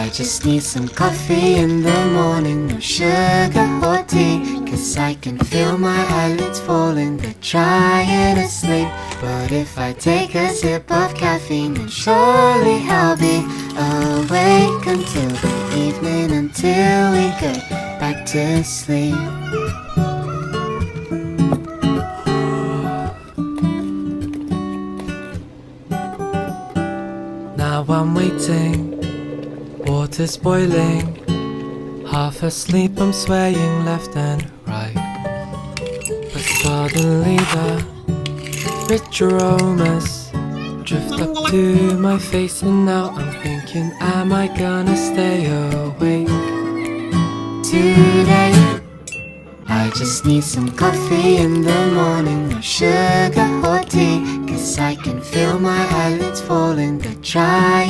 I just need some coffee in the morning, no sugar or tea, 'cause I can feel my eyelids falling, they're trying to sleep. But if I take a sip of caffeine, then surely I'll be awake until the evening, until we get back to sleep. Now I'm waiting, water's boiling, half asleep I'm swaying left and right. But suddenly the rich aromas drift up to my face, and now I'm thinking, am I gonna stay awake today? I just need some coffee in the morning, no sugar or tea, 'cause I can feel my eyelids falling, they're dry.